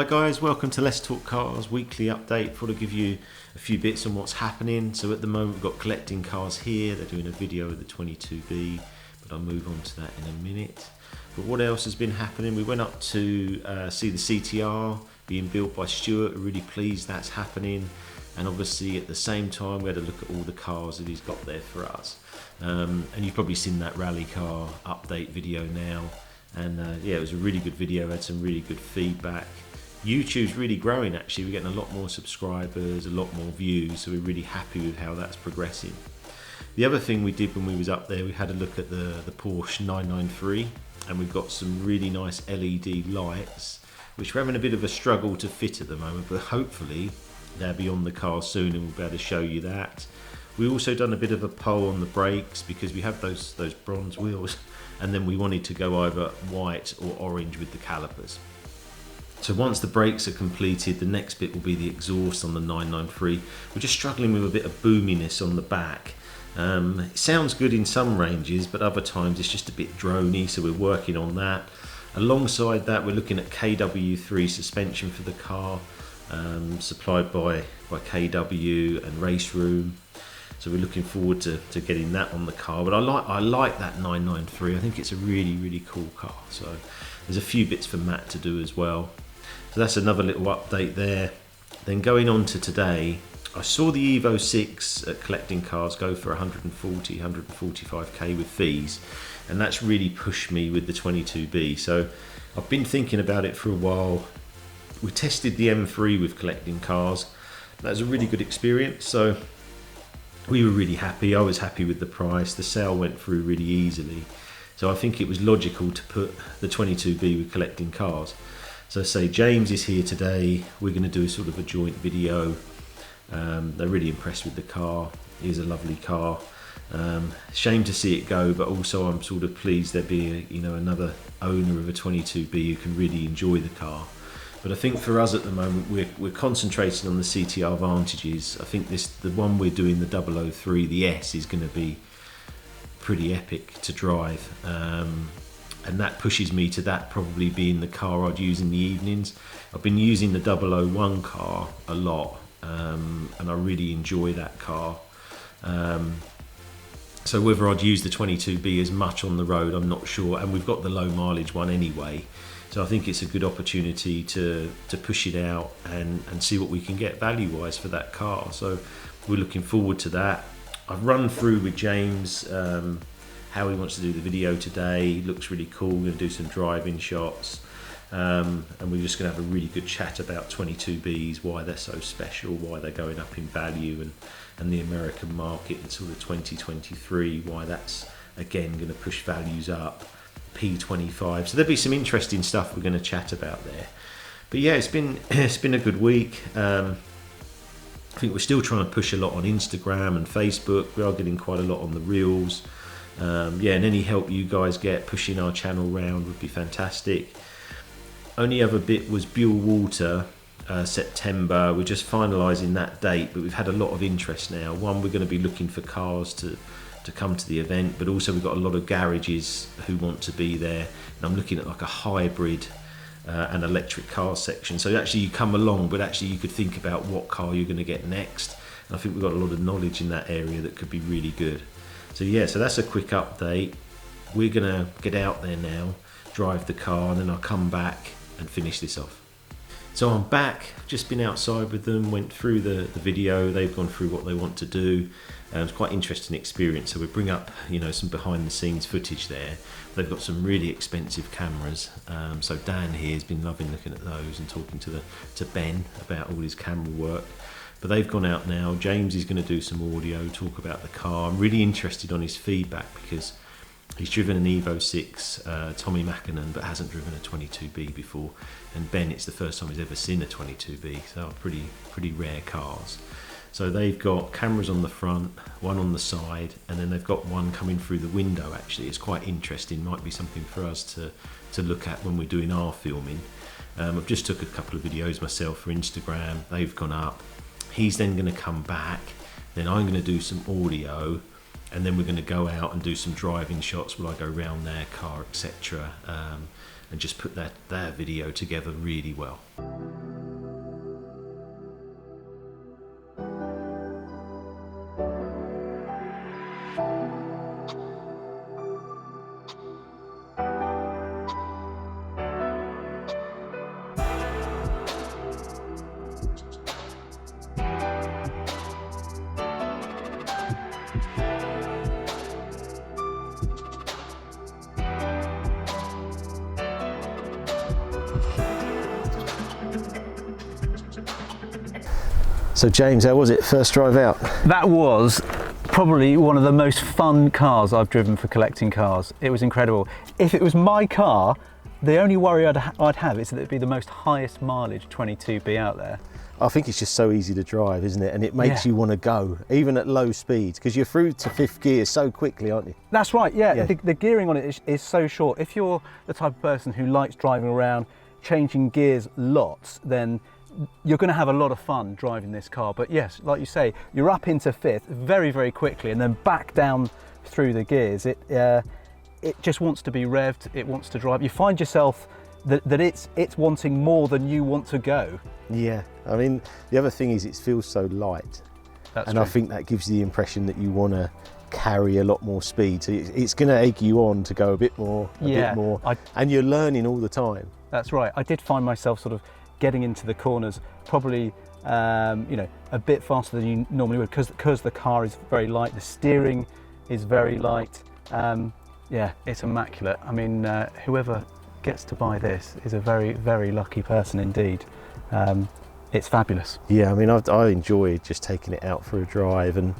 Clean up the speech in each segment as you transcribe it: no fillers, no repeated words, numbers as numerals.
Hi guys, welcome to Let's Talk Cars weekly update. Thought I'd give you a few bits on what's happening. So at the moment we've got collecting cars here. They're doing a video of the 22B, but I'll move on to that in a minute. But what else has been happening? We went up to see the CTR being built by Stuart. We're really pleased that's happening. And obviously at the same time we had a look at all the cars that he's got there for us. And you've probably seen that rally car update video now. And yeah, it was a really good video, had some really good feedback. YouTube's really growing actually, we're getting a lot more subscribers, a lot more views, so we're really happy with how that's progressing. The other thing we did when we was up there, we had a look at the Porsche 993, and we've got some really nice LED lights, which we're having a bit of a struggle to fit at the moment, but hopefully they'll be on the car soon and we'll be able to show you that. We also done a bit of a poll on the brakes because we have those bronze wheels, and then we wanted to go either white or orange with the calipers. So once the brakes are completed, the next bit will be the exhaust on the 993. We're just struggling with a bit of boominess on the back. It sounds good in some ranges, but other times it's just a bit drony, so we're working on that. Alongside that, we're looking at KW3 suspension for the car, supplied by KW and Race Room. So we're looking forward to getting that on the car. But I like that 993. I think it's a really cool car. So there's a few bits for Matt to do as well. So that's another little update there. Then going on to today, I saw the Evo 6 at collecting cars go for 145k with fees, and that's really pushed me with the 22B. So I've been thinking about it for a while. We tested the M3 with collecting cars. That was a really good experience. So we were really happy. I was happy with the price. The sale went through really easily. So I think it was logical to put the 22B with collecting cars. So say James is here today. We're going to do sort of a joint video. They're really impressed with the car. It is a lovely car. Shame to see it go, but also I'm sort of pleased there be another owner of a 22B who can really enjoy the car. But I think for us at the moment, we're concentrating on the CTR Vantages. I think the one we're doing, the 003, the S, is going to be pretty epic to drive. And that pushes me to that probably being the car I'd use in the evenings. I've been using the 001 car a lot, and I really enjoy that car. So whether I'd use the 22B as much on the road, I'm not sure. And we've got the low mileage one anyway. So I think it's a good opportunity to push it out and see what we can get value-wise for that car. So we're looking forward to that. I've run through with James how he wants to do the video today. It looks really cool. We're going to do some driving shots. And we're just going to have a really good chat about 22Bs, why they're so special, why they're going up in value, and the American market in sort of 2023, why that's again going to push values up. P25. So there'll be some interesting stuff we're going to chat about there. But yeah, it's been a good week. I think we're still trying to push a lot on Instagram and Facebook. We are getting quite a lot on the reels. Yeah, and any help you guys get pushing our channel round would be fantastic. Only other bit was Buell Water, September. We're just finalising that date, but we've had a lot of interest now. One, we're going to be looking for cars to come to the event, but also we've got a lot of garages who want to be there, and I'm looking at like a hybrid and electric car section. So actually you come along, but actually you could think about what car you're going to get next, and I think we've got a lot of knowledge in that area that could be really good. So yeah, so that's a quick update. We're going to get out there now, drive the car, and then I'll come back and finish this off. So I'm back, just been outside with them, went through the video, they've gone through what they want to do. It's quite an interesting experience, so we bring up some behind the scenes footage there. They've got some really expensive cameras, so Dan here has been loving looking at those and talking to Ben about all his camera work. But they've gone out now. James is going to do some audio, talk about the car. I'm really interested on his feedback because he's driven an Evo 6 Tommy Mackinnon, but hasn't driven a 22B before. And Ben, it's the first time he's ever seen a 22B, so pretty rare cars. So they've got cameras on the front, one on the side, and then they've got one coming through the window actually. It's quite interesting, might be something for us to look at when we're doing our filming. I've just took a couple of videos myself for Instagram, they've gone up. He's then going to come back, then I'm going to do some audio, and then we're going to go out and do some driving shots while I go around their car, etc. and just put that video together really well. So James, how was it, first drive out? That was probably one of the most fun cars I've driven for collecting cars. It was incredible. If it was my car, the only worry I'd have is that it'd be the most highest mileage 22B out there. I think it's just so easy to drive, isn't it? And it makes you want to go, even at low speeds, because you're through to 5th gear so quickly, aren't you? That's right, yeah. The gearing on it is so short. If you're the type of person who likes driving around, changing gears lots, then you're going to have a lot of fun driving this car. But yes, like you say, you're up into 5th very, very quickly and then back down through the gears. It just wants to be revved, it wants to drive. You find yourself that it's wanting more than you want to go. Yeah, I mean, the other thing is it feels so light. That's and true. I think that gives you the impression that you want to carry a lot more speed. So it's going to egg you on to go a bit more, and you're learning all the time. That's right. I did find myself sort of getting into the corners probably a bit faster than you normally would because the car is very light, the steering is very light. Yeah, it's immaculate. I mean, whoever gets to buy this is a very, very lucky person indeed. It's fabulous. Yeah, I mean, I enjoyed just taking it out for a drive, and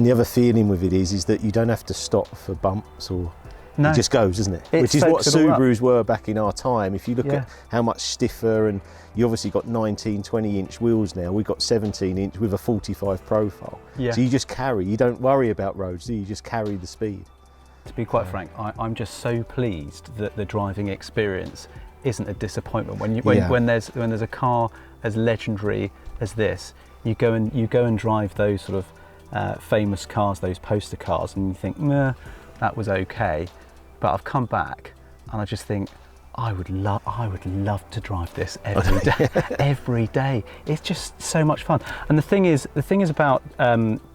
the other feeling with it is that you don't have to stop for bumps or. No. It just goes, doesn't it? Which is what Subarus were back in our time. If you look at how much stiffer, and you obviously got 19, 20-inch wheels now. We've got 17-inch with a 45 profile. Yeah. So you just carry. You don't worry about roads, do you? You just carry the speed. To be quite frank, I'm just so pleased that the driving experience isn't a disappointment. When there's a car as legendary as this, you go and drive those sort of famous cars, those poster cars, and you think, nah, that was okay. But I've come back and I just think I would love to drive this every day. Every day. It's just so much fun. And the thing is about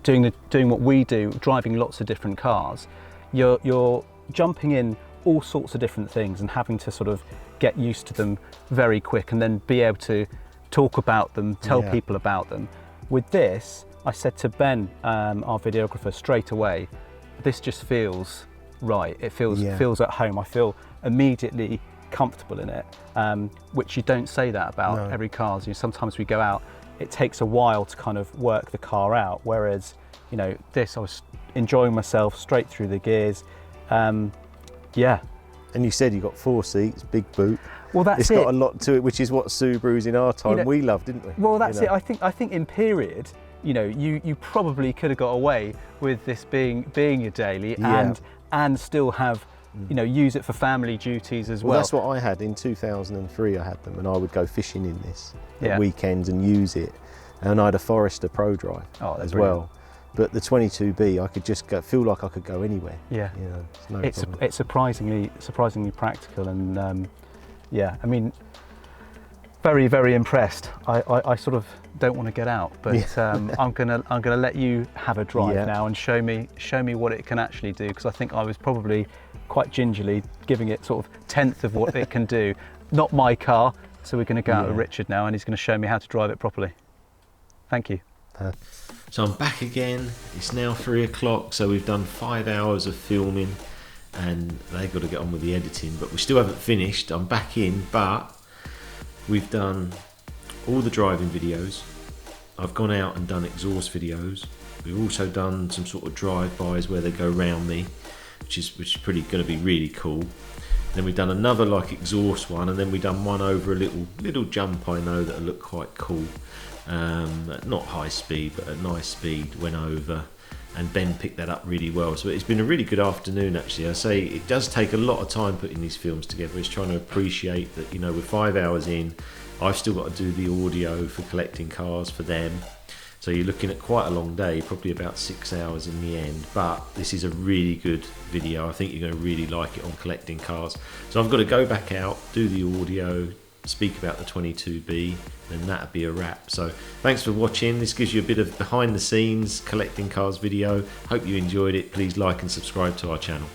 doing what we do, driving lots of different cars. You're jumping in all sorts of different things and having to sort of get used to them very quick, and then be able to talk about them, tell people about them. With this, I said to Ben, our videographer, straight away, this just feels right. It feels at home. I feel immediately comfortable in it, which you don't say that about every car. Sometimes we go out, it takes a while to kind of work the car out, whereas this, I was enjoying myself straight through the gears. And you said you got 4 seats, big boot. Well, that's it's got a lot to it, which is what Subarus in our time we loved, didn't we? Well, that's it. I think in period, you probably could have got away with this being your daily and still have use it for family duties as well. Well, that's what I had in 2003. I had them, and I would go fishing in this at weekends and use it. And I had a Forester Pro Drive as well. But the 22B, I could just feel like I could go anywhere. Yeah, it's surprisingly practical, and I mean, very, very impressed. I sort of don't want to get out, but I'm gonna let you have a drive now and show me what it can actually do, because I think I was probably quite gingerly giving it sort of 1/10 of what it can do. Not my car, so we're going to go out with Richard now, and he's going to show me how to drive it properly. Thank you. So I'm back again. It's now 3 o'clock, so we've done 5 hours of filming, and they've got to get on with the editing, but we still haven't finished. I'm back in, but we've done all the driving videos. I've gone out and done exhaust videos. We've also done some sort of drive-bys where they go round me, which is pretty going to be really cool. Then we've done another like exhaust one, and then we've done one over a little jump I know that'll look quite cool. Not high speed, but at nice speed, went over, and Ben picked that up really well. So it's been a really good afternoon actually. I say it does take a lot of time putting these films together. It's trying to appreciate that, we're 5 hours in, I've still got to do the audio for collecting cars for them, So you're looking at quite a long day, probably about 6 hours in the end, but this is a really good video. I think you're going to really like it on collecting cars. So I've got to go back out, do the audio, speak about the 22B, and that'd be a wrap. So thanks for watching. This gives you a bit of behind the scenes collecting cars video. Hope you enjoyed it. Please like and subscribe to our channel.